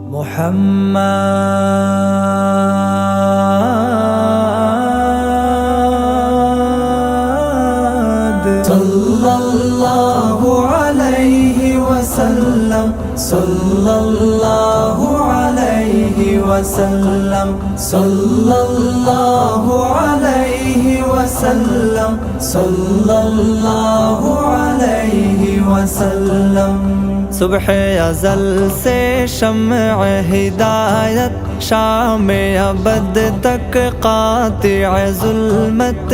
محمد صلى الله عليه وسلم صلى الله عليه وسلم صلى الله عليه وسلم صلى الله عليه وسلم सुबह अज़ल से शम्अ हिदायत शाम अबद तक क़ातिअ ज़ुल्मत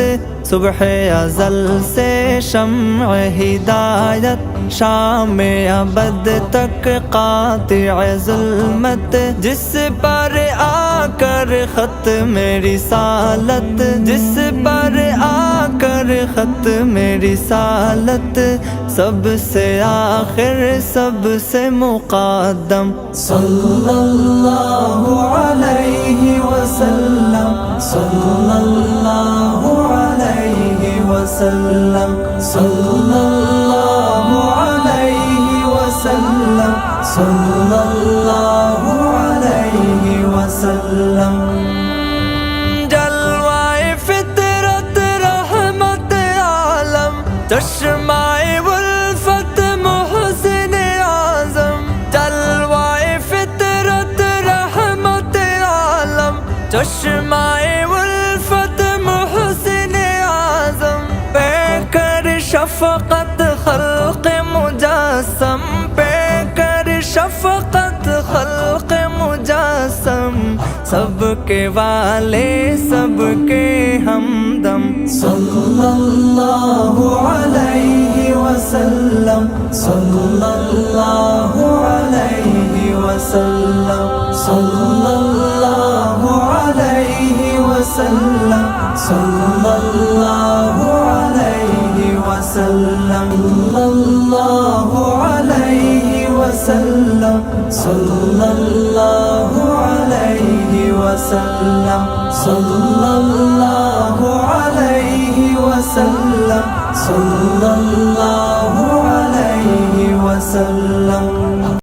सुबह अज़ल से शम्अ हिदायत शाम अबद तक क़ातिअ ज़ुल्मत जिस पर आकर ख़त्म रिसालत जिस पर आकर ख़त्म रिसालत सबसे आखिर सबसे मुक़द्दम सल्लल्लाहु अलैहि वसल्लम सल्लल्लाहु अलैहि वसल्लम सल्लल्लाहु अलैहि वसल्लम सल्लल्लाहु अलैहि वसल्लम जलवाए फितरत रहमत आलम चश्माए उल्फत मोहसिन आज़म जलवाए फितरत रहमत आलम चश्माए उल्फत मोहसिन आज़म पैकर शफ़क़त खल्क़ मुजस्सम पैकर शफ़क़त खल्क़ मुजस्सम सबके वाले सबके हमदम सल्लल्लाहु अलैहि वसल्लम सल्लल्लाहु अलैहि वसल्लम सल्लल्लाहु अलैहि वसल्लम सल्लल्लाहु अलैहि वसल्लम सल्लल्लाहु अलैहि वसल्लम सल्लल्लाहु अलैहि वसल्लम सल्लल्लाहु अलैहि वसल्लम सल्लल्लाहु